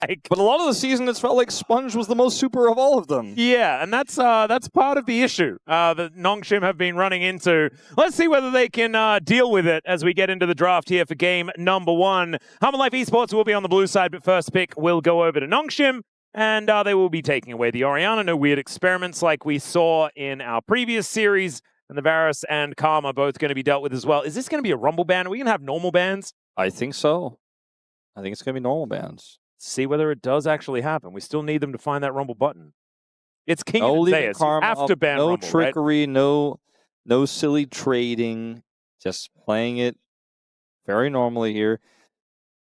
like. But a lot of the season, it's felt like Sponge was the most super of all of them. Yeah, and that's part of the issue that Nongshim have been running into. Let's see whether they can deal with it as we get into the draft here for game number 1. Hanwha Life eSports will be on the blue side, but first pick will go over to Nongshim, and they will be taking away the Orianna. No weird experiments like we saw in our previous series, and the Varus and Karma both going to be dealt with as well. Is this going to be a Rumble ban? Are we going to have normal bans? I think so. I think it's going to be normal bans. See whether it does actually happen. We still need them to find that Rumble button. It's Kingen and Zeus. You have to ban no Rumble, trickery, right? no silly trading. Just playing it very normally here.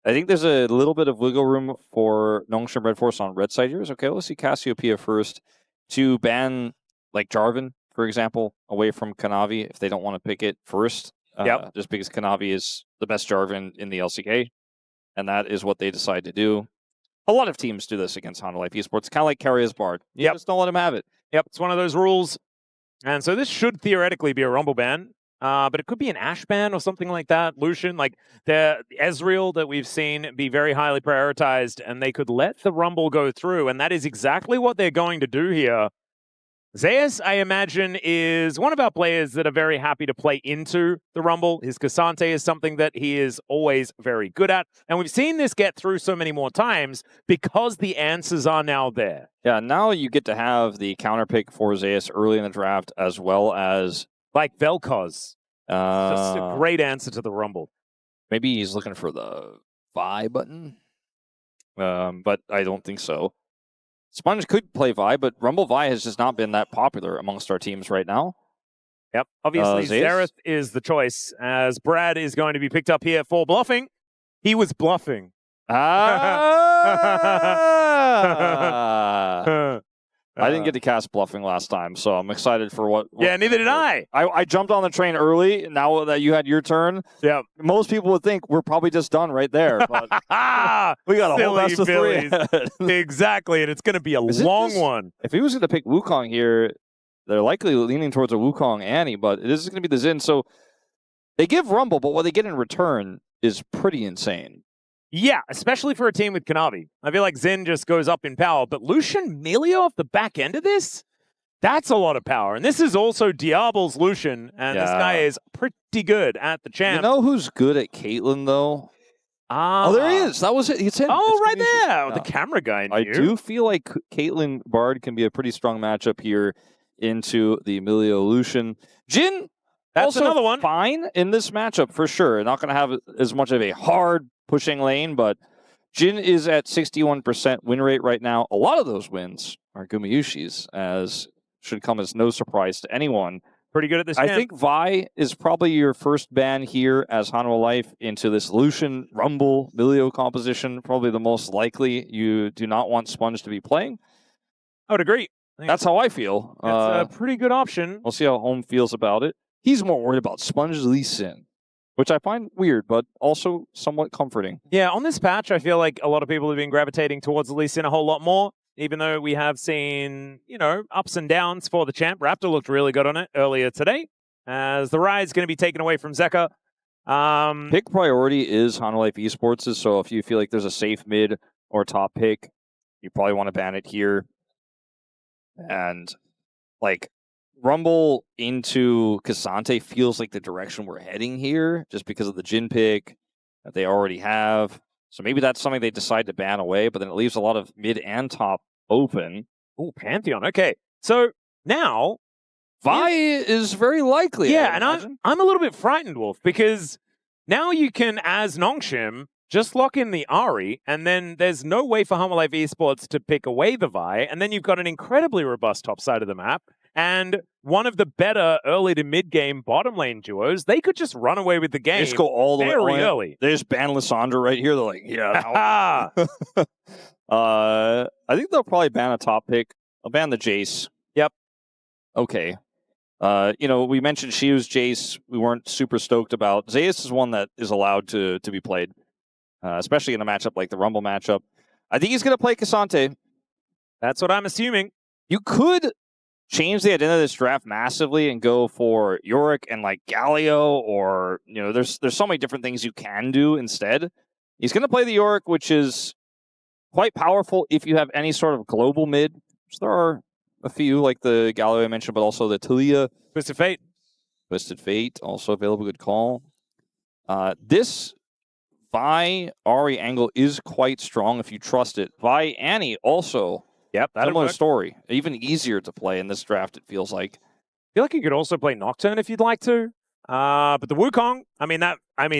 I think there's a little bit of wiggle room for Nongshim RedForce on red side here. Okay, let's see Cassiopeia first to ban like Jarvan, for example, away from Kanavi if they don't want to pick it first. Just because Kanavi is the best Jarvan in the LCK. And that is what they decide to do. A lot of teams do this against Hanwha Life eSports. Kind of like Carrier's Bard. You just don't let him have it. Yep, it's one of those rules. And so this should theoretically be a Rumble ban. But it could be an Ashe ban or something like that. Lucian, like the Ezreal that we've seen be very highly prioritized. And they could let the Rumble go through. And that is exactly what they're going to do here. Zeus, I imagine, is one of our players that are very happy to play into the Rumble. His Cassante is something that he is always very good at. And we've seen this get through so many more times because the answers are now there. Yeah, now you get to have the counter pick for Zeus early in the draft as well as... like Vel'Koz. Just a great answer to the Rumble. Maybe he's looking for the Vi button. But I don't think so. Sponge could play Vi, but Rumble Vi has just not been that popular amongst our teams right now. Yep, obviously Xerath is the choice, as Brad is going to be picked up here for bluffing. He was bluffing. I didn't get to cast Bluffing last time, so I'm excited for what yeah, neither did I. I jumped on the train early. Now that you had your turn, yeah, most people would think we're probably just done right there. But we got a whole best of 3. Exactly, and it's going to be a long one. If he was going to pick Wukong here, they're likely leaning towards a Wukong Annie, but this is going to be the Xin. So they give Rumble, but what they get in return is pretty insane. Yeah, especially for a team with Kanavi. I feel like Xin just goes up in power, but Lucian Milio off the back end of this? That's a lot of power. And this is also Diable's Lucian, and this guy is pretty good at the champ. You know who's good at Caitlyn, though? Oh, there he is. That was it. It's him. Oh, right there. The camera guy knew. I do feel like Caitlyn Bard can be a pretty strong matchup here into the Milio Lucian. Jhin, that's also another one. Fine in this matchup for sure. Not going to have as much of a hard pushing lane, but Jhin is at 61% win rate right now. A lot of those wins are Gumayusi's, as should come as no surprise to anyone. Pretty good at this. I think Vi is probably your first ban here as Hanwha Life into this Lucian Rumble Milio composition. Probably the most likely. You do not want Sponge to be playing. I would agree. That's how I feel. That's a pretty good option. We'll see how Home feels about it. He's more worried about Sponge Lee Sin, which I find weird, but also somewhat comforting. Yeah, on this patch, I feel like a lot of people have been gravitating towards Lee Sin a whole lot more, even though we have seen, ups and downs for the champ. Raptor looked really good on it earlier today, as the ride's going to be taken away from Zeka. Pick priority is Hanwha Life eSports', so if you feel like there's a safe mid or top pick, you probably want to ban it here. And, Rumble into Cassante feels like the direction we're heading here, just because of the Jhin pick that they already have. So maybe that's something they decide to ban away, but then it leaves a lot of mid and top open. Oh, Pantheon. Okay. So now Vi is very likely. Yeah, and I'm a little bit frightened, Wolf, because now you can, as Nongshim, just lock in the Ahri, and then there's no way for Hanwha Life eSports to pick away the Vi, and then you've got an incredibly robust top side of the map, and one of the better early to mid-game bottom lane duos. They could just run away with the game. They just go all the way early. They just ban Lissandra right here. They're like, yeah. I think they'll probably ban a top pick. I'll ban the Jace. Yep. Okay. We mentioned Shiu's Jace. We weren't super stoked about. Zeus is one that is allowed to be played, especially in a matchup like the Rumble matchup. I think he's going to play Cassante. That's what I'm assuming. You could change the identity of this draft massively and go for Yorick and Galio, or there's so many different things you can do instead. He's going to play the Yorick, which is quite powerful if you have any sort of global mid. So there are a few, like the Gallo I mentioned, but also the Talia. Twisted Fate. Twisted Fate, also available. Good call. This Vi Ahri angle is quite strong if you trust it. Vi Annie also. Yep, similar story. Even easier to play in this draft, it feels like. I feel like you could also play Nocturne if you'd like to. But the Wukong,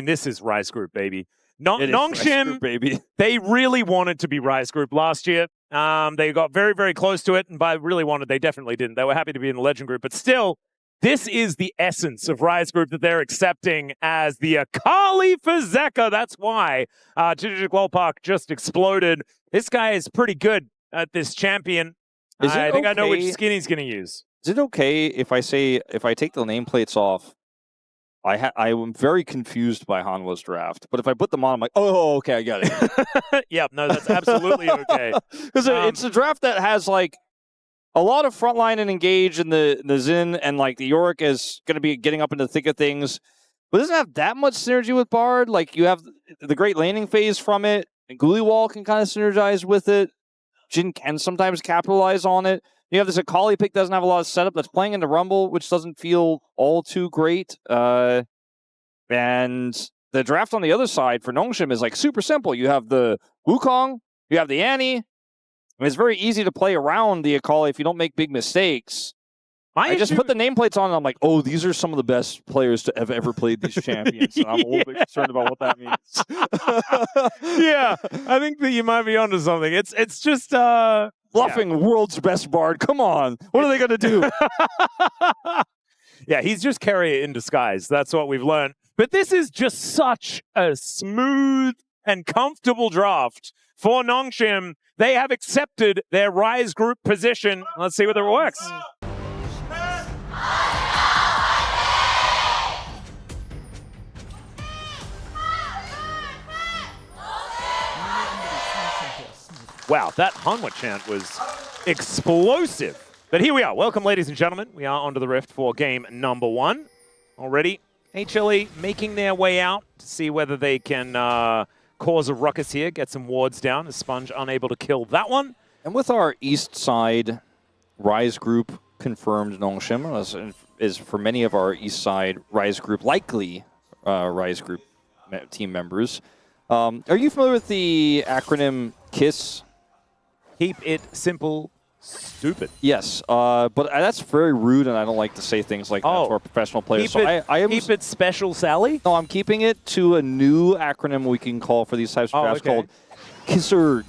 this is Rise Group, baby. Nongshim, baby. They really wanted to be Rise Group last year. They got very, very close to it, and by really wanted, they definitely didn't. They were happy to be in the Legend Group, but still, this is the essence of Rise Group that they're accepting as the Akali for Zeka. That's why Jijik Lolpark just exploded. This guy is pretty good at this champion. I think I know which skin he's going to use. Is it okay if I take the nameplates off? I am very confused by Hanwha's draft, but if I put them on, I'm like, oh, okay, I got it. Yeah, no, that's absolutely okay. Because it's a draft that has like a lot of frontline and engage, and the Jhin and like the Yorick is going to be getting up into the thick of things, but it doesn't have that much synergy with Bard. Like you have the great laning phase from it, and Guliwall can kind of synergize with it. Jhin can sometimes capitalize on it. You have this Akali pick that doesn't have a lot of setup that's playing into Rumble, which doesn't feel all too great. And the draft on the other side for Nongshim is like super simple. You have the Wukong, you have the Annie. It's very easy to play around the Akali if you don't make big mistakes. I just put the nameplates on and I'm like, oh, these are some of the best players to have ever played these champions. And I'm a little bit concerned about what that means. Yeah, I think that you might be onto something. It's just Bluffing, world's best Bard. Come on. What are they going to do? Yeah, he's just carrier in disguise. That's what we've learned. But this is just such a smooth and comfortable draft for Nongshim. They have accepted their Rise Group position. Let's see whether it works. Wow, that Hanwha chant was explosive. But here we are. Welcome, ladies and gentlemen. We are onto the Rift for game number 1. Already, HLE making their way out to see whether they can cause a ruckus here, get some wards down. As Sponge unable to kill that one. And with our east side Rise Group confirmed Nongshim, is for many of our east side Rise Group, likely Rise Group team members. Are you familiar with the acronym KISS? Keep it simple, stupid. Yes, but that's very rude, and I don't like to say things like that to our professional players. Keep it special, Sally? No, I'm keeping it to a new acronym we can call for these types of drafts called KISSERG.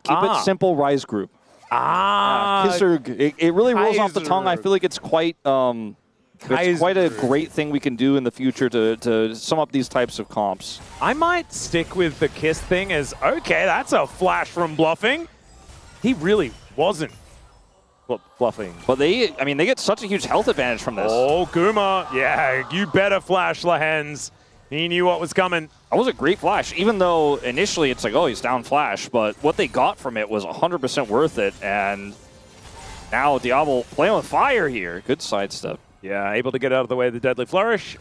Keep it simple, Rise Group. KISSERG. It really rolls off the tongue. I feel like it's quite a great thing we can do in the future to sum up these types of comps. I might stick with the KISS thing as, okay, that's a flash from Bluffing. He really wasn't bluffing. But they get such a huge health advantage from this. Oh, Guma. Yeah, you better flash, Lehends. He knew what was coming. That was a great flash, even though initially it's like, oh, he's down flash. But what they got from it was 100% worth it. And now Diable playing with fire here. Good sidestep. Yeah, able to get out of the way of the Deadly Flourish.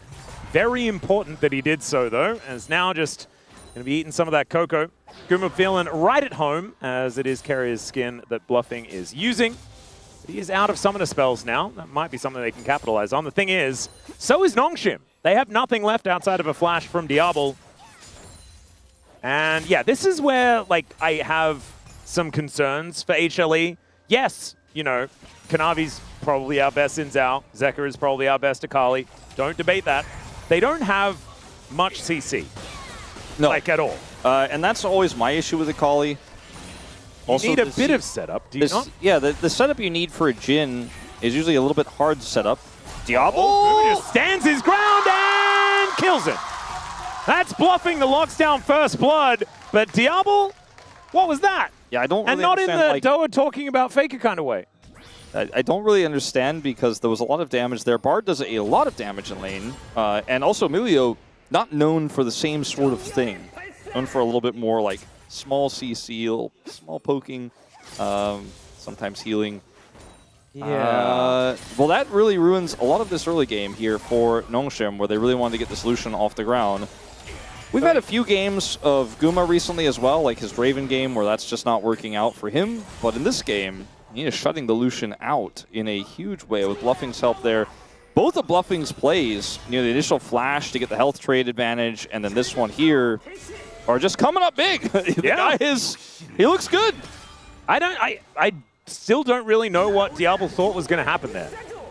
Very important that he did so, though, as now just going to be eating some of that cocoa. Guma feeling right at home, as it is Carrier's skin that Bluffing is using. But he is out of summoner spells now. That might be something they can capitalize on. The thing is, so is Nongshim. They have nothing left outside of a flash from Diable. And yeah, this is where I have some concerns for HLE. Yes, you know, Kanavi's probably our best in Zhao. Zeka is probably our best Akali. Don't debate that. They don't have much CC. No. At all. And that's always my issue with Akali. Also, you need a bit of setup, do you not? Yeah, the setup you need for a Jhin is usually a little bit hard to set up. Diable just stands his ground and kills it. That's Bluffing the locks down first blood, but Diable, what was that? Yeah, I don't really And not in understand, the Doa talking about Faker kind of way. I don't really understand because there was a lot of damage there. Bard does a lot of damage in lane. And also Milio, not known for the same sort of thing. Known for a little bit more like small CC, small poking, sometimes healing. Yeah. Well, that really ruins a lot of this early game here for Nongshim, where they really wanted to get the solution off the ground. We've had a few games of Guma recently as well, like his Raven game, where that's just not working out for him. But in this game, he is shutting the Lucian out in a huge way with Bluffing's help there. Both of Bluffing's plays, the initial flash to get the health trade advantage, and then this one here, are just coming up big. The guy he looks good. I still don't really know what Diable thought was going to happen there.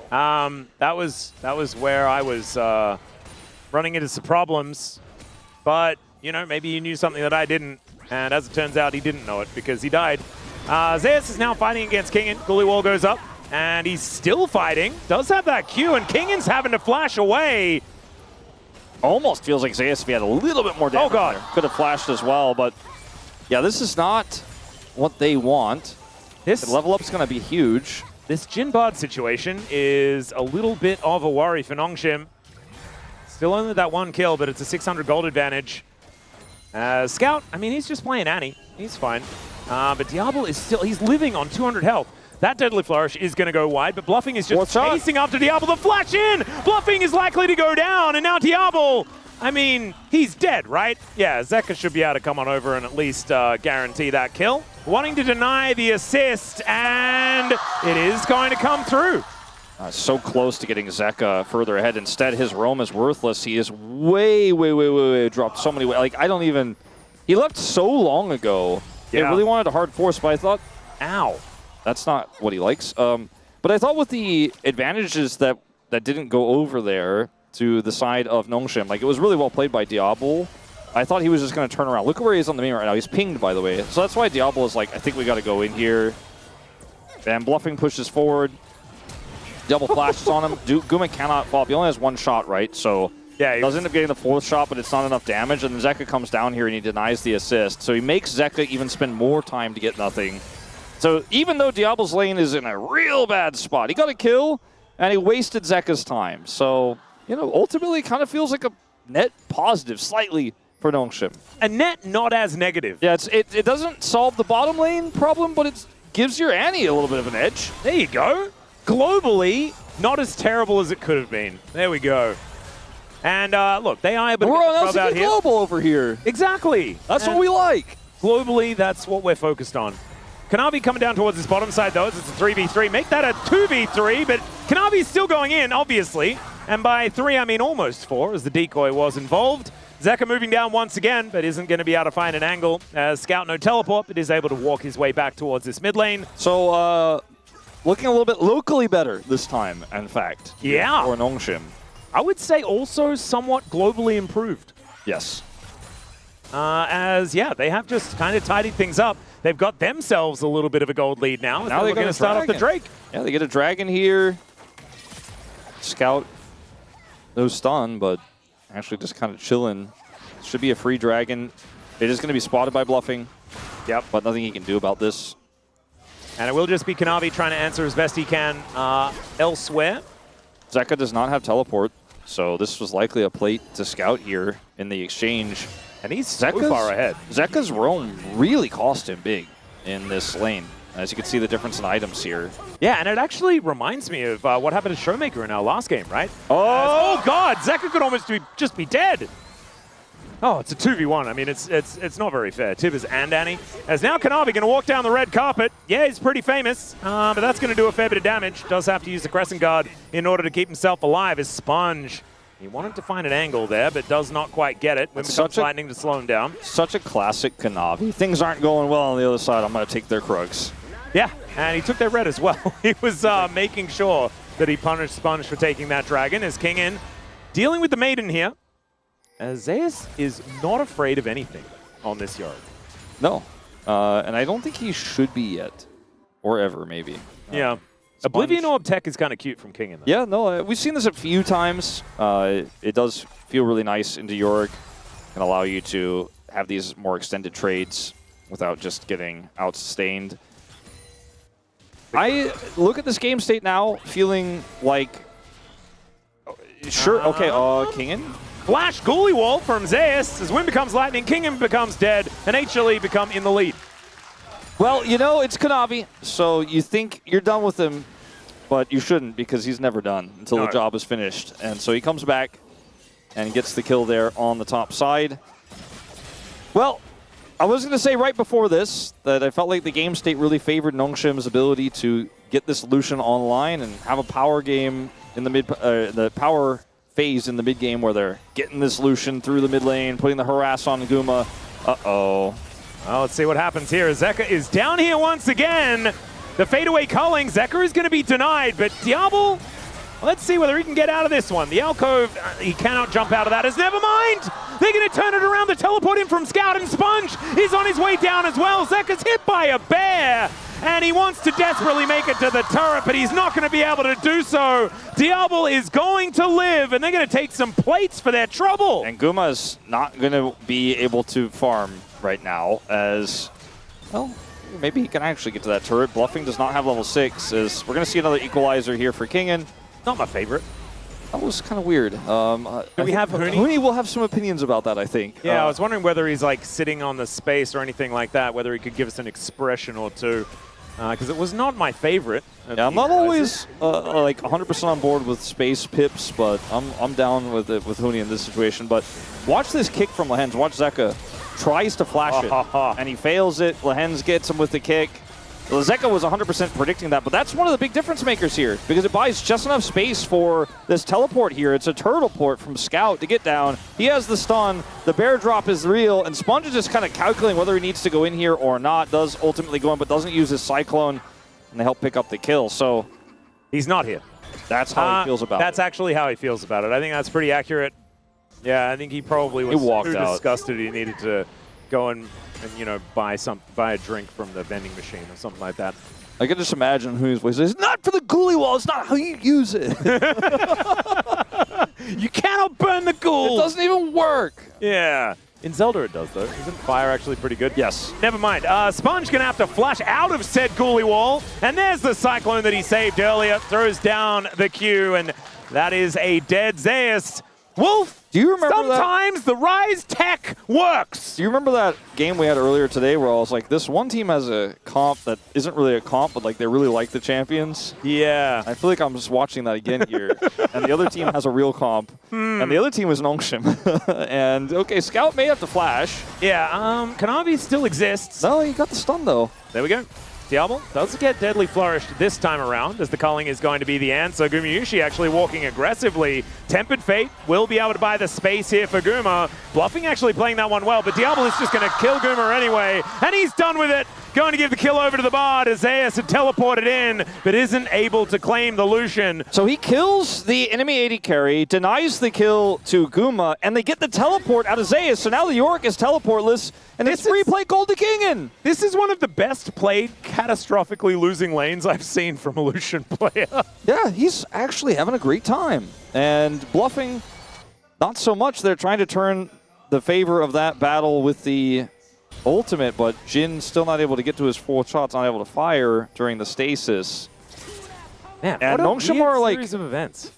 That was where I was running into some problems. But, maybe he knew something that I didn't. And as it turns out, he didn't know it because he died. Zeus is now fighting against Kingen. Gully Wall goes up. And he's still fighting. Does have that Q. And Kingen's having to flash away. Almost feels like Zeus, if he had a little bit more damage. Oh, God. There, could have flashed as well. But, yeah, this is not what they want. The level up's going to be huge. This Jhin Bard situation is a little bit of a worry for Nongshim. Still only that 1 kill, but it's a 600 gold advantage. Scout, I mean, he's just playing Annie. He's fine. But Diable is still, he's living on 200 health. That Deadly Flourish is going to go wide, but Bluffing is just chasing after Diable. The flash in! Bluffing is likely to go down, and now Diable, I mean, he's dead, right? Yeah, Zeka should be able to come on over and at least guarantee that kill. Wanting to deny the assist, and it is going to come through. So close to getting Zeka further ahead. Instead, his roam is worthless. He is way dropped so many ways. Like, I don't even... He left so long ago. Yeah. They really wanted to hard force, but I thought, ow, that's not what he likes. But I thought with the advantages that didn't go over there to the side of Nongshim, like, it was really well played by Diable. I thought he was just going to turn around. Look at where he is on the main right now. He's pinged, by the way. So that's why Diable is like, I think we got to go in here. And Bluffing pushes forward. Double flashes on him. Guma cannot fall up. He only has 1 shot, right? So yeah, he does end up getting the 4th shot, but it's not enough damage. And then Zeka comes down here and he denies the assist. So he makes Zeka even spend more time to get nothing. So even though Diable's lane is in a real bad spot, he got a kill and he wasted Zeka's time. So, ultimately kind of feels like a net positive slightly for Nongshim. A net not as negative. Yeah, it doesn't solve the bottom lane problem, but it gives your Annie a little bit of an edge. There you go. Globally, not as terrible as it could have been. There we go. And look, they are able to get the out here. Global over here. Exactly. That's what we like. Globally, that's what we're focused on. Kanavi coming down towards his bottom side, though, as it's a 3v3. Make that a 2v3, but Kanavi's still going in, obviously. And by 3, I mean almost 4, as the decoy was involved. Zeka moving down once again, but isn't going to be able to find an angle. As Scout no teleport, but is able to walk his way back towards this mid lane. So, looking a little bit locally better this time, in fact. Yeah. For Nongshim. I would say also somewhat globally improved. Yes. They have just kind of tidied things up. They've got themselves a little bit of a gold lead now. Now they're going to start off the Drake. Yeah, they get a dragon here. Scout, no stun, but actually just kind of chilling. Should be a free dragon. It is going to be spotted by Bluffing. Yep. But nothing he can do about this. And it will just be Kanavi trying to answer as best he can elsewhere. Zeka does not have teleport, so this was likely a plate to Scout here in the exchange. And he's so far ahead. Zeka's roam really cost him big in this lane. As you can see the difference in items here. Yeah, and it actually reminds me of what happened to Showmaker in our last game, right? Oh God, Zeka could almost just be dead. Oh, it's a 2v1. I mean, it's not very fair. Tibbers and Annie. As now Kanavi going to walk down the red carpet. Yeah, he's pretty famous, but that's going to do a fair bit of damage. Does have to use the Crescent Guard in order to keep himself alive. His Sponge. He wanted to find an angle there, but does not quite get it. When becomes lightning to slow him down. Such a classic Kanavi. Things aren't going well on the other side. I'm going to take their Krugs. Yeah, and he took their red as well. He was making sure that he punished Sponge for taking that dragon. As Kingen dealing with the Maiden here. As Zeus is not afraid of anything on this Yorick. No, and I don't think he should be yet. Or ever, maybe. Yeah. Oblivion Orb tech is kind of cute from Kingen, though. Yeah, no, we've seen this a few times. It does feel really nice into Yorick. Can allow you to have these more extended trades without just getting outsustained. I look at this game state now, feeling like... Sure, okay, Kingen? Flash Ghoulie Wall from Zeus. As Wind becomes lightning, Kingen becomes dead, and HLE become in the lead. Well, it's Kanavi, so you think you're done with him, but you shouldn't because he's never done until the job is finished. And so he comes back and gets the kill there on the top side. Well, I was going to say right before this that I felt like the game state really favored Nongshim's ability to get this Lucian online and have a power game in the the power phase in the mid game where they're getting this Lucian through the mid lane, putting the harass on Guma. Uh-oh. Well, let's see what happens here. Zeka is down here once again. The fadeaway culling. Zeka is going to be denied, but Diable, let's see whether he can get out of this one. The alcove, he cannot jump out of that. As never mind. They're going to turn it around. They teleport him from Scout, and Sponge is on his way down as well. Zeka's hit by a bear, and he wants to desperately make it to the turret, but he's not going to be able to do so. Diable is going to live, and they're going to take some plates for their trouble. And Guma's not going to be able to farm right now as, well, maybe he can actually get to that turret. Bluffing does not have level 6. As we're going to see another equalizer here for Kingen. Not my favorite. That was kind of weird. Do we have Huni? Huni will have some opinions about that, I think. Yeah, I was wondering whether he's like sitting on the space or anything like that, whether he could give us an expression or two. Because it was not my favorite. Yeah, I'm not always like 100% on board with space pips, but I'm down with it with Huni in this situation. But watch this kick from Lehends. Watch Zeka tries to flash it, and he fails it. Lehends gets him with the kick. Zeka was 100% predicting that, but that's one of the big difference makers here because it buys just enough space for this teleport here. It's a turtle port from Scout to get down. He has the stun. The bear drop is real, and Sponge is just kind of calculating whether he needs to go in here or not. Does ultimately go in, but doesn't use his Cyclone, and they help pick up the kill. So he's not here. That's how he feels about it. That's actually how he feels about it. I think that's pretty accurate. Yeah, I think he probably was too disgusted he needed to go and you know, buy a drink from the vending machine or something like that. I can just imagine who's voice is. It's not for the ghoulie wall. It's not how you use it. You cannot burn the ghoul. It doesn't even work. Yeah. In Zelda it does, though. Isn't fire actually pretty good? Yes. Never mind. Sponge going to have to flash out of said ghoulie wall. And there's the Cyclone that he saved earlier. Throws down the Q, and that is a dead Zeus. Wolf, do you remember sometimes the Rise tech works. Do you remember that game we had earlier today where I was like, this one team has a comp that isn't really a comp, but like they really like the champions? Yeah. I feel like I'm just watching that again here. And the other team has a real comp. And the other team is Nongshim. And, okay, Scout may have to flash. Yeah, Kanavi still exists. No, he got the stun, though. There we go. Diable does get deadly flourished this time around, as the culling is going to be the answer. Gumayusi actually walking aggressively. Tempered Fate will be able to buy the space here for Guma. Bluffing actually playing that one well, but Diable is just going to kill Guma anyway, and he's done with it. Going to give the kill over to the Bard as Zeus had teleported in, but isn't able to claim the Lucian. So he kills the enemy AD carry, denies the kill to Guma, and they get the teleport out of Zeus. So now the Yorick is teleportless, and it's free play gold to Kingen. This is one of the best played, catastrophically losing lanes I've seen from a Lucian player. Yeah, he's actually having a great time. And Bluffing, not so much. They're trying to turn the favor of that battle with the ultimate, but Jhin still not able to get to his full shots, not able to fire during the stasis. Man, and Nongshim are like series of events.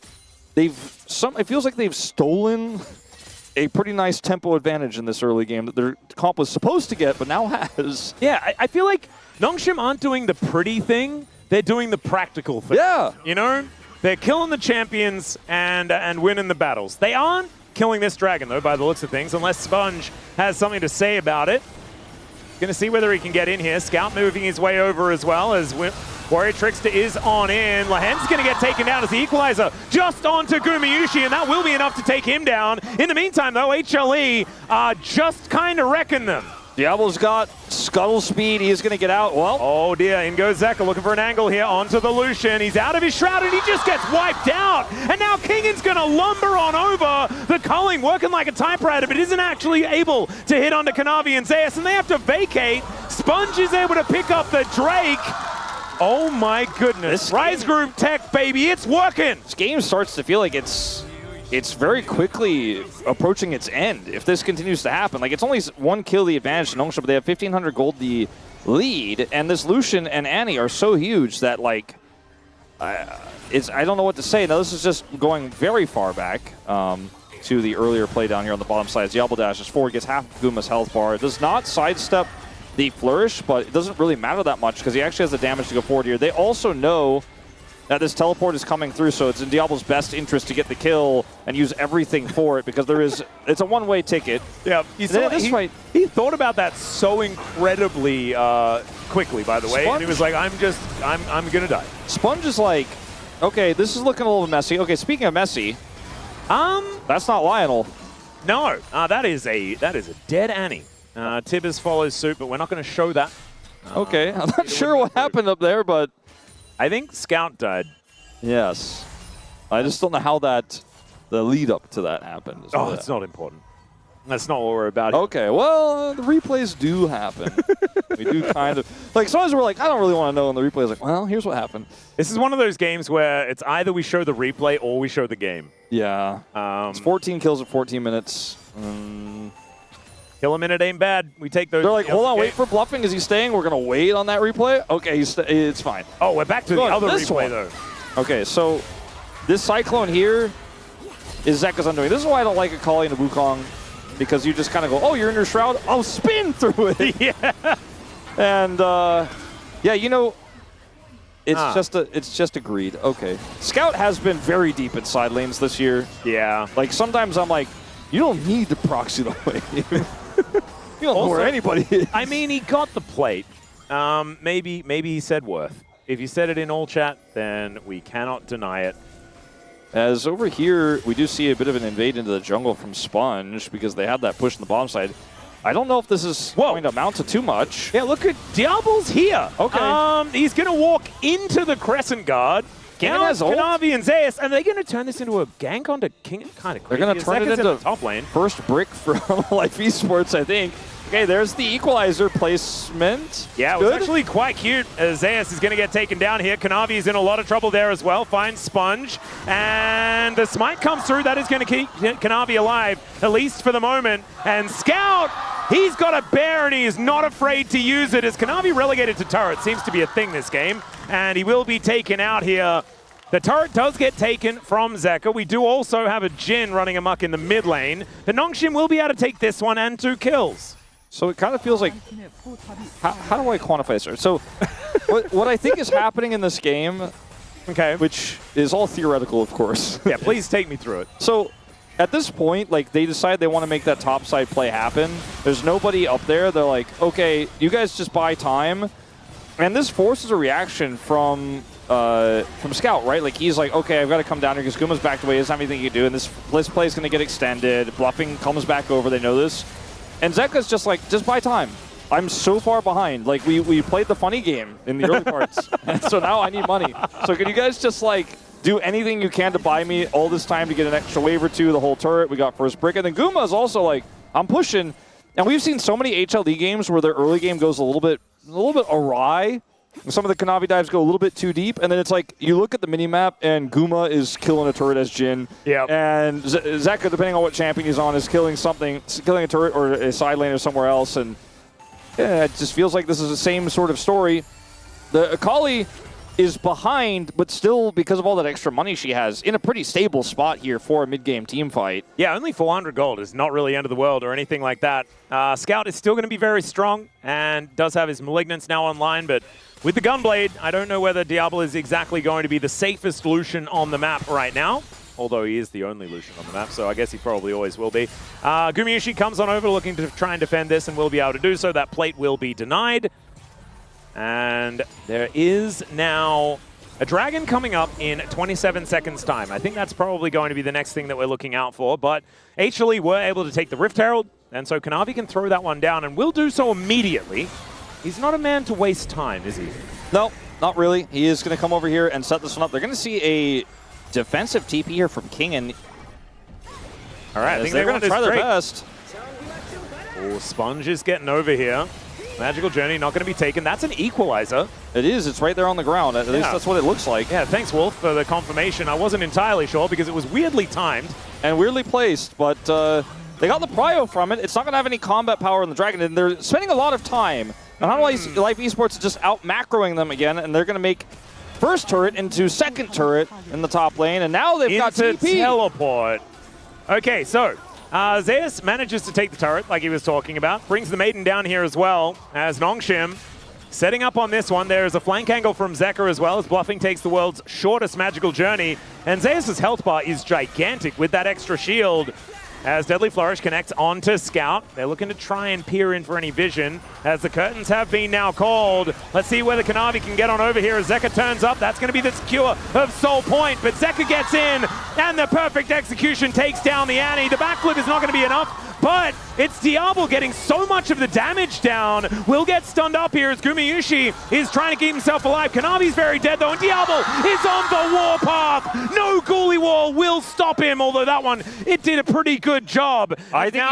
It feels like they've stolen a pretty nice tempo advantage in this early game that their comp was supposed to get, but now has. Yeah, I feel like Nongshim aren't doing the pretty thing; they're doing the practical thing. Yeah, you know, they're killing the champions and winning the battles. They aren't killing this dragon though, by the looks of things, unless Sponge has something to say about it. Going to see whether he can get in here. Scout moving his way over as well as Warrior Trickster is on in. Lehends going to get taken down as the equalizer just onto Gumayusi, and that will be enough to take him down. In the meantime, though, HLE just kind of wrecking them. Diable's got scuttle speed. He is going to get out. Well, oh dear, in goes Zeka looking for an angle here onto the Lucian. He's out of his shroud and he just gets wiped out. And now Kingen's going to lumber on over. The culling working like a typewriter, but isn't actually able to hit onto Kanavi and Zeus, and they have to vacate. Sponge is able to pick up the Drake. Oh my goodness. Rise Group Tech, baby, it's working. This game starts to feel like it's very quickly approaching its end if this continues to happen. Like, it's only one kill the advantage to Nongshim, but they have 1,500 gold the lead, and this Lucian and Annie are so huge that, like, I don't know what to say. Now, this is just going very far back to the earlier play down here on the bottom side. Diable dashes forward, gets half of Guma's health bar. It does not sidestep the flourish, but it doesn't really matter that much because he actually has the damage to go forward here. They also know that this teleport is coming through, so it's in Diable's best interest to get the kill and use everything for it, because it's a one-way ticket. Yeah, he thought about that so incredibly quickly, by the way, and he was like, I'm gonna die. Sponge is like, okay, this is looking a little messy. Okay, speaking of messy, that's not Lionel. No, that is a dead Annie. Tibbers follows suit, but we're not going to show that. Okay, I'm not sure what happened up there, but I think Scout died. Yes, I just don't know how the lead up to that happened. Oh, it's not important. That's not what we're about. Okay, well, the replays do happen. We do kind of, like, sometimes we're like, I don't really want to know, and the replay is like, well, here's what happened. This is one of those games where it's either we show the replay or we show the game. Yeah. It's 14 kills at 14 minutes. Kill a minute ain't bad. We take those. They're like, hold on, wait for Bluffing. Is he staying? We're going to wait on that replay? Okay, it's fine. Oh, we're back to the other replay, though. Okay, so this Cyclone here is Zeka's undoing. This is why I don't like Akali and Wukong, because you just kind of go, oh, you're in your shroud? I'll spin through it. Yeah. And, yeah, you know, it's just a greed. Okay. Scout has been very deep in side lanes this year. Yeah. Like, sometimes I'm like, you don't need to proxy the wave. You don't know where anybody is. I mean, he got the plate. Maybe he said worth. If you said it in all chat, then we cannot deny it. As over here, we do see a bit of an invade into the jungle from Sponge, because they had that push on the bottom side. I don't know if this is going to amount to too much. Yeah, look at Diable's here. Okay. He's going to walk into the Crescent Guard. Kingen has ult. Kanavi and Zeus, and they're going to turn this into a gank onto Kingen. Kind of crazy. They're going to turn it into top lane. First brick for Hanwha Life eSports, I think. Okay, there's the equalizer placement. Yeah, it was actually quite cute. Zeus is going to get taken down here. Kanavi is in a lot of trouble there as well. Finds Sponge, and the smite comes through. That is going to keep Kanavi alive, at least for the moment. And Scout, he's got a bear, and he is not afraid to use it. As Kanavi relegated to turret, seems to be a thing this game, and he will be taken out here. The turret does get taken from Zeka. We do also have a Jhin running amok in the mid lane. The Nongshim will be able to take this one and 2 kills. So it kind of feels like, how do I quantify this? So what I think is happening in this game, okay, which is all theoretical, of course. Yeah, please take me through it. So at this point, like, they decide they want to make that top side play happen. There's nobody up there. They're like, okay, you guys just buy time. And this forces a reaction from Scout, right? Like, he's like, okay, I've got to come down here because Guma's backed away. He doesn't have anything he can do. And this play is going to get extended. Bluffing comes back over. They know this. And Zeka's just like, just buy time. I'm so far behind. Like, we played the funny game in the early parts. And so now I need money. So can you guys just, like, do anything you can to buy me all this time to get an extra wave or two, the whole turret? We got first brick. And then Guma's also like, I'm pushing. And we've seen so many HLE games where their early game goes a little bit awry. Some of the Kanavi dives go a little bit too deep, and then it's like, you look at the minimap, and Guma is killing a turret as Jhin. Yeah. And Zeka, depending on what champion he's on, is killing a turret or a side lane or somewhere else. And yeah, it just feels like this is the same sort of story. The Akali is behind, but still, because of all that extra money she has, in a pretty stable spot here for a mid-game team fight. Yeah, only 400 gold is not really end of the world or anything like that. Scout is still going to be very strong and does have his Malignance now online, but with the Gunblade, I don't know whether Diable is exactly going to be the safest Lucian on the map right now, although he is the only Lucian on the map, so I guess he probably always will be. Gumayusi comes on over looking to try and defend this and will be able to do so. That plate will be denied. And there is now a dragon coming up in 27 seconds time. I think that's probably going to be the next thing that we're looking out for, but HLE were able to take the Rift Herald, and so Kanavi can throw that one down, and will do so immediately. He's not a man to waste time, is he? No, not really. He is going to come over here and set this one up. They're going to see a defensive TP here from Kingen. All right, I think they're going to try their best. Oh, Sponge is getting over here. Magical Journey not going to be taken. That's an equalizer. It is. It's right there on the ground. At least that's what it looks like. Yeah, thanks, Wolf, for the confirmation. I wasn't entirely sure because it was weirdly timed. And weirdly placed, but they got the prio from it. It's not going to have any combat power in the dragon, and they're spending a lot of time. And Hanwha Life eSports is just out macroing them again, and they're going to make first turret into second turret in the top lane, and now they've got TP. Teleport. Okay, so Zeus manages to take the turret, like he was talking about, brings the Maiden down here as well, as Nongshim setting up on this one. There's a flank angle from Zeka as well, as Bluffing takes the world's shortest magical journey. And Zeus' health bar is gigantic with that extra shield. As Deadly Flourish connects onto Scout. They're looking to try and peer in for any vision, as the curtains have been now called. Let's see whether Kanavi can get on over here as Zeka turns up. That's going to be the secure of Soul Point, but Zeka gets in, and the perfect execution takes down the Annie. The backflip is not going to be enough, but it's Diable getting so much of the damage down. Will get stunned up here as Gumayusi is trying to keep himself alive. Kanavi's very dead though, and Diable is on the warpath. No Ghoulie Wall will stop him, although that one, it did a pretty good job. I think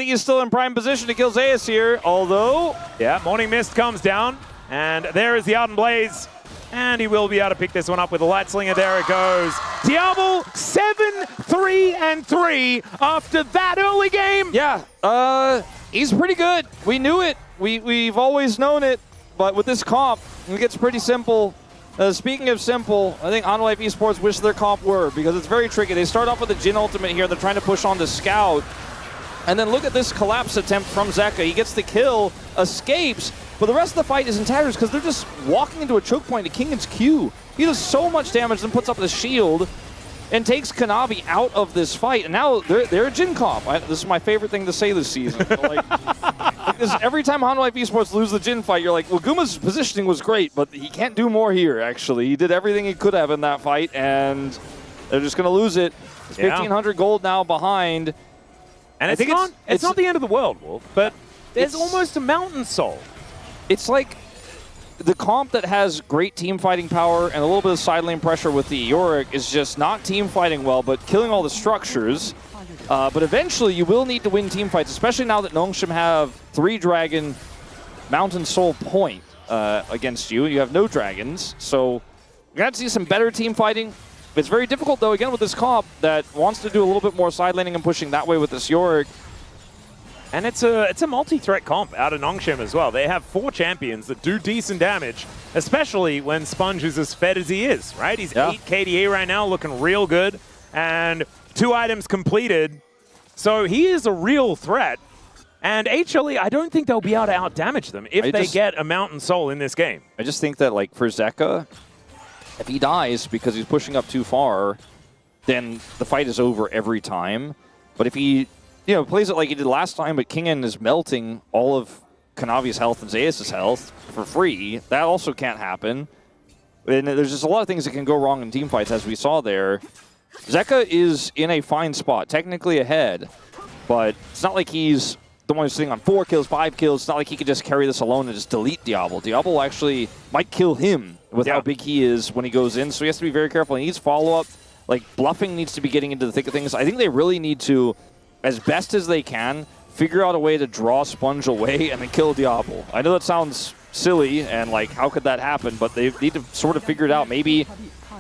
he's still in prime position to kill Zeus here, although... Yeah, Morning Mist comes down, and there is the Ardent Blaze. And he will be able to pick this one up with a Light Slinger. There it goes. Diable 7-3-3 after that early game. Yeah, he's pretty good. We knew it. We've always known it. But with this comp, it gets pretty simple. Speaking of simple, I think Hanwha Life eSports wish their comp were, because it's very tricky. They start off with a Jhin ultimate here. They're trying to push on the Scout. And then look at this collapse attempt from Zeka. He gets the kill, escapes, but the rest of the fight is in tatters because they're just walking into a choke point to Kingen's Q. He does so much damage and puts up the shield and takes Kanavi out of this fight. And now they're a Jhin comp. This is my favorite thing to say this season. Every time Hanwha Life eSports lose the Jhin fight, you're like, well, Guma's positioning was great, but he can't do more here, actually. He did everything he could have in that fight, and they're just going to lose it. It's 1,500 gold now behind. And it's not the end of the world, Wolf, but there's almost a Mountain Soul. It's like the comp that has great team fighting power and a little bit of side lane pressure with the Yorick is just not team fighting well, but killing all the structures. But eventually you will need to win team fights, especially now that Nongshim have 3-dragon Mountain Soul point against you. You have no dragons, so you're going to have to see some better team fighting. It's very difficult, though, again, with this comp that wants to do a little bit more side laning and pushing that way with this Yorick. And it's a multi-threat comp out of Nongshim as well. They have 4 champions that do decent damage, especially when Sponge is as fed as he is, right? He's 8 KDA right now, looking real good, and 2 items completed. So he is a real threat. And HLE, I don't think they'll be able to out-damage them if they get a Mountain Soul in this game. I just think that, like, for Zeka, if he dies because he's pushing up too far, then the fight is over every time. But if he, plays it like he did last time, but Kingen is melting all of Kanavi's health and Zeus' health for free, that also can't happen. And there's just a lot of things that can go wrong in team fights, as we saw there. Zeka is in a fine spot, technically ahead, but it's not like he's the one who's sitting on 4 kills, 5 kills. It's not like he could just carry this alone and just delete Diable. Diable actually might kill him with how big he is when he goes in, so he has to be very careful. He needs follow-up. Like, Bluffing needs to be getting into the thick of things. I think they really need to, as best as they can, figure out a way to draw Sponge away and then kill Diable. I know that sounds silly and, like, how could that happen? But they need to sort of figure it out. Maybe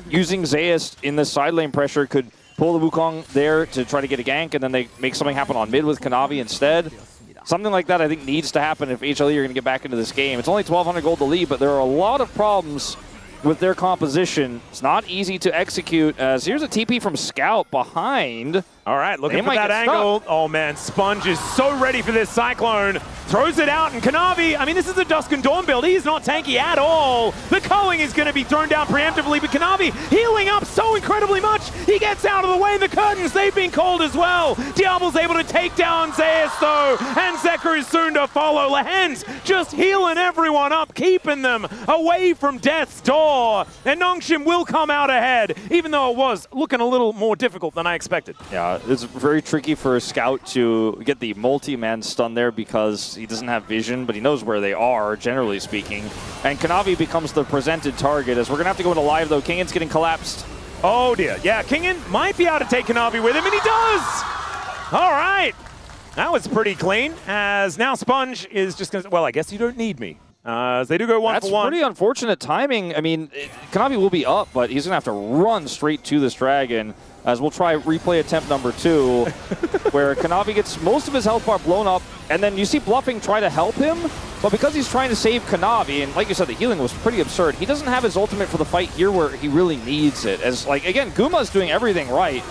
using Zeus in the side lane pressure could pull the Wukong there to try to get a gank, and then they make something happen on mid with Kanavi instead. Something like that I think needs to happen if HLE are going to get back into this game. It's only 1,200 gold to lead, but there are a lot of problems with their composition. It's not easy to execute, as here's a TP from Scout behind. All right, looking for that angle. Stuck. Oh man, Sponge is so ready for this Cyclone. Throws it out, and Kanavi, I mean, this is a Dusk and Dawn build. He's not tanky at all. The culling is going to be thrown down preemptively, but Kanavi healing up so incredibly much. He gets out of the way, and the curtains, they've been called as well. Diable's able to take down Zeus, though, and Zeka is soon to follow. Lehends just healing everyone up, keeping them away from death's door. And Nongshim will come out ahead, even though it was looking a little more difficult than I expected. Yeah, it's very tricky for a Scout to get the multi-man stun there because he doesn't have vision, but he knows where they are, generally speaking. And Kanavi becomes the presented target, as we're going to have to go into live, though. Kingen's getting collapsed. Oh, dear. Yeah, Kingen might be able to take Kanavi with him, and he does! All right. That was pretty clean, as now Sponge is just going to... Well, I guess you don't need me. As they do go 1-for-1. That's pretty unfortunate timing. I mean, Kanavi will be up, but he's going to have to run straight to this dragon. As we'll try replay attempt number 2, where Kanavi gets most of his health bar blown up, and then you see Bluffing try to help him, but because he's trying to save Kanavi, and like you said, the healing was pretty absurd, he doesn't have his ultimate for the fight here where he really needs it. As, like, again, Guma's doing everything right,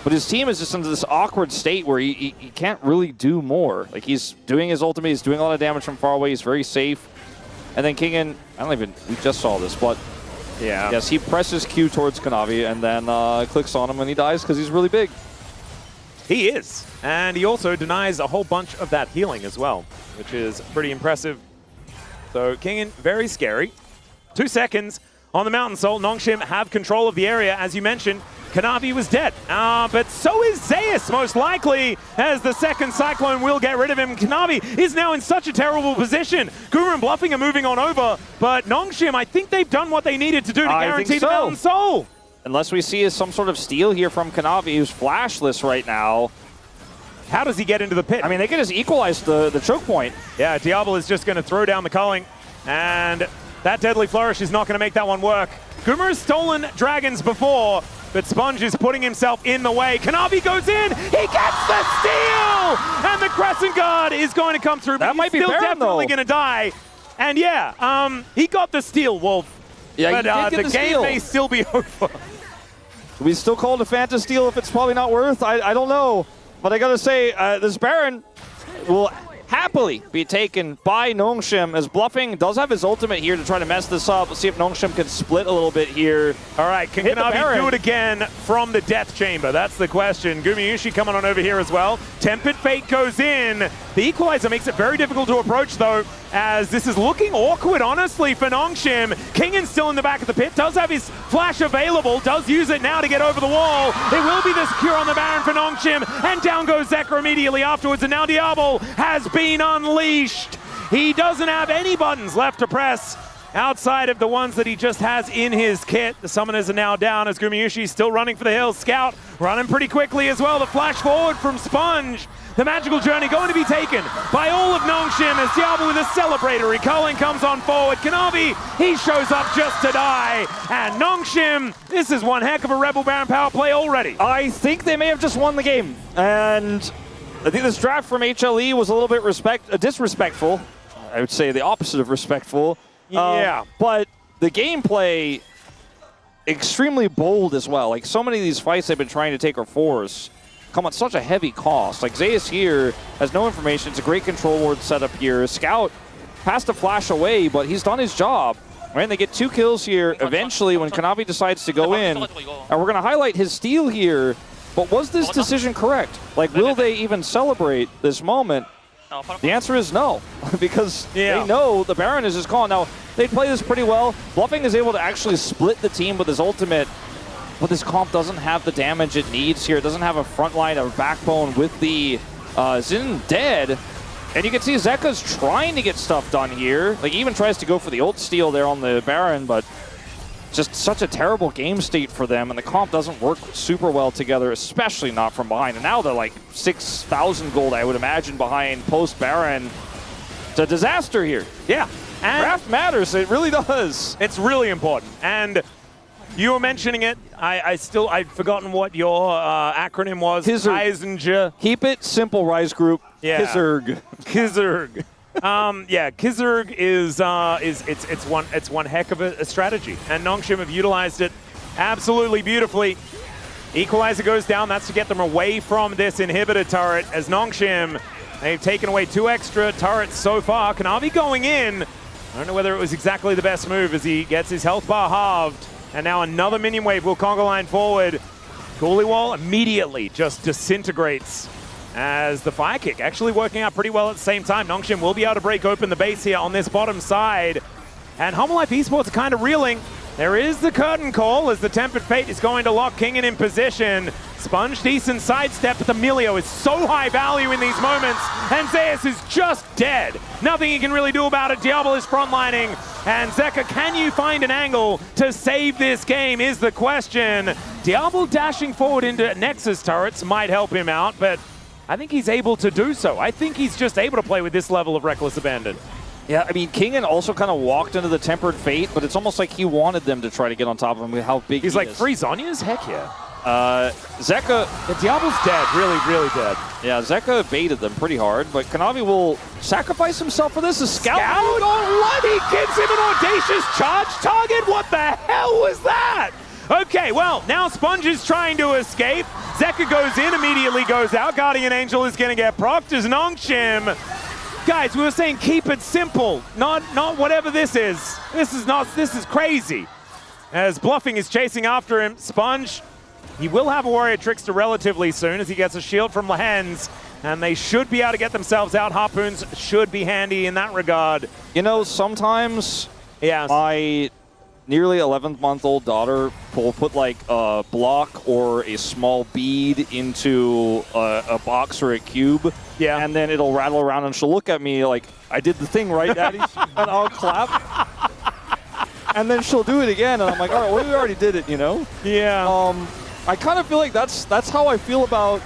but his team is just into this awkward state where he can't really do more. Like, he's doing his ultimate, he's doing a lot of damage from far away, he's very safe. And then Kingen, we just saw this, but yeah. yes, he presses Q towards Kanavi and then clicks on him and he dies because he's really big. He is. And he also denies a whole bunch of that healing as well, which is pretty impressive. So Kingen, very scary. 2 seconds on the Mountain Soul. Nongshim have control of the area, as you mentioned. Kanavi was dead, but so is Zeus, most likely, as the second Cyclone will get rid of him. Kanavi is now in such a terrible position. Guru and Bluffing are moving on over, but Nongshim, I think they've done what they needed to do to guarantee the Mountain Soul. Unless we see some sort of steal here from Kanavi, who's flashless right now. How does he get into the pit? I mean, they can just equalize the choke point. Yeah, Diable is just going to throw down the culling, and that Deadly Flourish is not going to make that one work. Guma has stolen dragons before, but Sponge is putting himself in the way. Kanavi goes in, he gets the steal! And the Crescent Guard is going to come through, but that might be still Baron, definitely going to die. And yeah, he got the steal, Wolf. Yeah, but the game steal may still be over. We still call it a Phantom steal if it's probably not worth? I don't know. But I gotta say, this Baron will happily be taken by Nongshim, as Bluffing does have his ultimate here to try to mess this up. Let's see if Nongshim can split a little bit here. All right, can Kanavi do it again from the Death Chamber? That's the question. Gumayusi coming on over here as well. Tempered Fate goes in. The Equalizer makes it very difficult to approach, though, as this is looking awkward, honestly, for Nongshim. Kingen's still in the back of the pit, does have his flash available, does use it now to get over the wall. It will be the secure on the Baron for Nongshim, and down goes Zeka immediately afterwards, and now Diable has been unleashed. He doesn't have any buttons left to press outside of the ones that he just has in his kit. The summoners are now down as Gumayusi still running for the hills. Scout running pretty quickly as well. The flash forward from Sponge. The magical journey going to be taken by all of Nongshim as Diable with a celebratory culling comes on forward. Kanavi, he shows up just to die. And Nongshim, this is one heck of a Rebel Baron power play already. I think they may have just won the game. And I think this draft from HLE was a little bit disrespectful. I would say the opposite of respectful. Yeah. But the gameplay, extremely bold as well. Like, so many of these fights they've been trying to take are force come at such a heavy cost. Like, Zeus here has no information. It's a great control ward setup here. Scout has to flash away, but he's done his job. Right, they get 2 kills here eventually when Kanavi decides to go in. And we're going to highlight his steal here. But was this decision correct? Like, will they even celebrate this moment? The answer is no, because they know the Baron is just gone. Now, they play this pretty well. Bluffing is able to actually split the team with his ultimate, but this comp doesn't have the damage it needs here. It doesn't have a front line or backbone with the Jhin dead. And you can see Zeka's trying to get stuff done here. Like, he even tries to go for the ult steal there on the Baron, but just such a terrible game state for them, and the comp doesn't work super well together, especially not from behind. And now they're like 6,000 gold, I would imagine, behind post-Baron. It's a disaster here. Yeah. And draft matters, it really does. It's really important. And you were mentioning it. I've forgotten what your acronym was. Kizerg. Keep it simple, Rise Group. Yeah. Kizerg. Kizerg. Yeah, Kizerg is one heck of a strategy, and Nongshim have utilized it absolutely beautifully. Equalizer goes down. That's to get them away from this inhibitor turret. As Nongshim, they've taken away 2 extra turrets so far. Kanavi going in. I don't know whether it was exactly the best move as he gets his health bar halved, and now another minion wave will conga line forward. Wall immediately just disintegrates, as the fire kick actually working out pretty well at the same time. Nongshim will be able to break open the base here on this bottom side. And Hanwha Life eSports are kind of reeling. There is the curtain call as the Tempered Fate is going to lock Kingen in position. Sponge decent sidestep, but the Milio is so high value in these moments, and Zeus is just dead. Nothing he can really do about it. Diable is frontlining, and Zeka, can you find an angle to save this game is the question. Diable dashing forward into Nexus turrets might help him out, but I think he's able to do so. I think he's just able to play with this level of reckless abandon. Yeah, I mean, Kingen also kind of walked into the Tempered Fate, but it's almost like he wanted them to try to get on top of him with how big he's he like, is. free Zhonya's? Heck yeah. Zeka... The Diable's dead, really, really dead. Yeah, Zeka baited them pretty hard, but Kanavi will sacrifice himself for this. A Scout? Oh, what? He gives him an audacious charge target? What the hell was that? Okay, well, now Sponge is trying to escape. Zeka goes in, immediately goes out. Guardian Angel is going to get procced as Nongshim Guys, we were saying keep it simple, not whatever this is. This is crazy. As Bluffing is chasing after him, Sponge, he will have a Warrior Trickster relatively soon as he gets a shield from Lehends, and they should be able to get themselves out. Harpoons should be handy in that regard. You know, sometimes my nearly 11-month-old daughter will put like a block or a small bead into a box or a cube, and then it'll rattle around and she'll look at me like, I did the thing right, Daddy? And I'll clap. And then she'll do it again, and I'm like, all right, well, we already did it, you know? Yeah. I kind of feel like that's how I feel about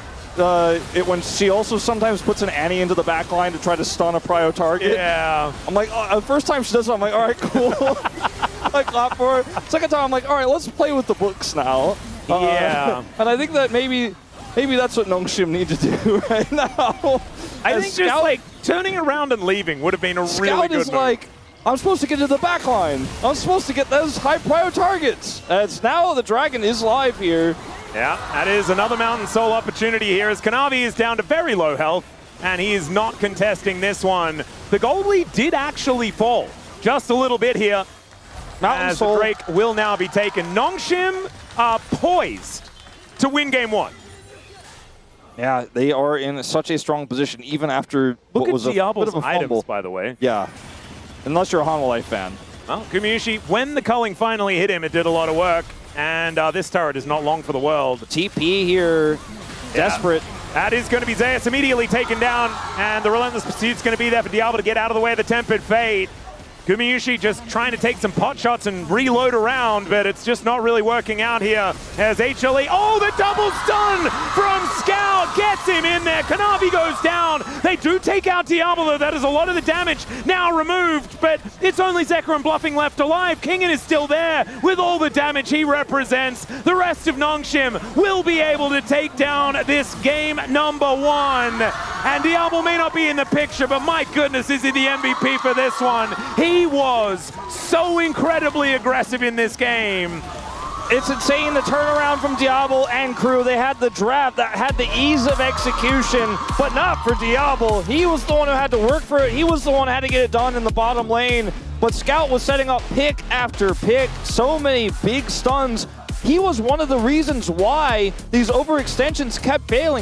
it when she also sometimes puts an Annie into the back line to try to stun a prio target. Yeah. I'm like, the first time she does it, I'm like, all right, cool. I clap for her. Second time, I'm like, all right, let's play with the books now. Yeah. And I think that maybe that's what Nongshim need to do right now. I think Scout, just like turning around and leaving would have been a really good move. Scout is like, I'm supposed to get to the back line. I'm supposed to get those high prio targets. As now the Dragon is live here. Yeah, that is another Mountain Soul opportunity here as Kanavi is down to very low health, and he is not contesting this one. The gold lead did actually fall just a little bit here. Mountain Soul. The Drake will now be taken. Nongshim are poised to win game one. Yeah, they are in such a strong position even after Look what at was a Diable's bit of a items, fumble. by the way. Yeah, unless you're a Hanwha Life fan. Well, Gumayusi, when the culling finally hit him, it did a lot of work. And this turret is not long for the world. TP here, desperate. That is going to be Zeus immediately taken down, and the Relentless Pursuit's going to be there for Diable to get out of the way of the Tempered Fate. Gumayusi just trying to take some pot shots and reload around, but it's just not really working out here as HLE. Oh, the double stun from Scout gets him in there. Kanavi goes down. They do take out Diable, though. That is a lot of the damage now removed, but it's only Zeka and Bluffing left alive. Kingen is still there with all the damage he represents. The rest of Nongshim will be able to take down this game number one. And Diable may not be in the picture, but my goodness, is he the MVP for this one? He was so incredibly aggressive in this game. It's insane, the turnaround from Diable and crew. They had the draft that had the ease of execution, but not for Diable. He was the one who had to work for it. He was the one who had to get it done in the bottom lane. But Scout was setting up pick after pick. So many big stuns. He was one of the reasons why these overextensions kept failing.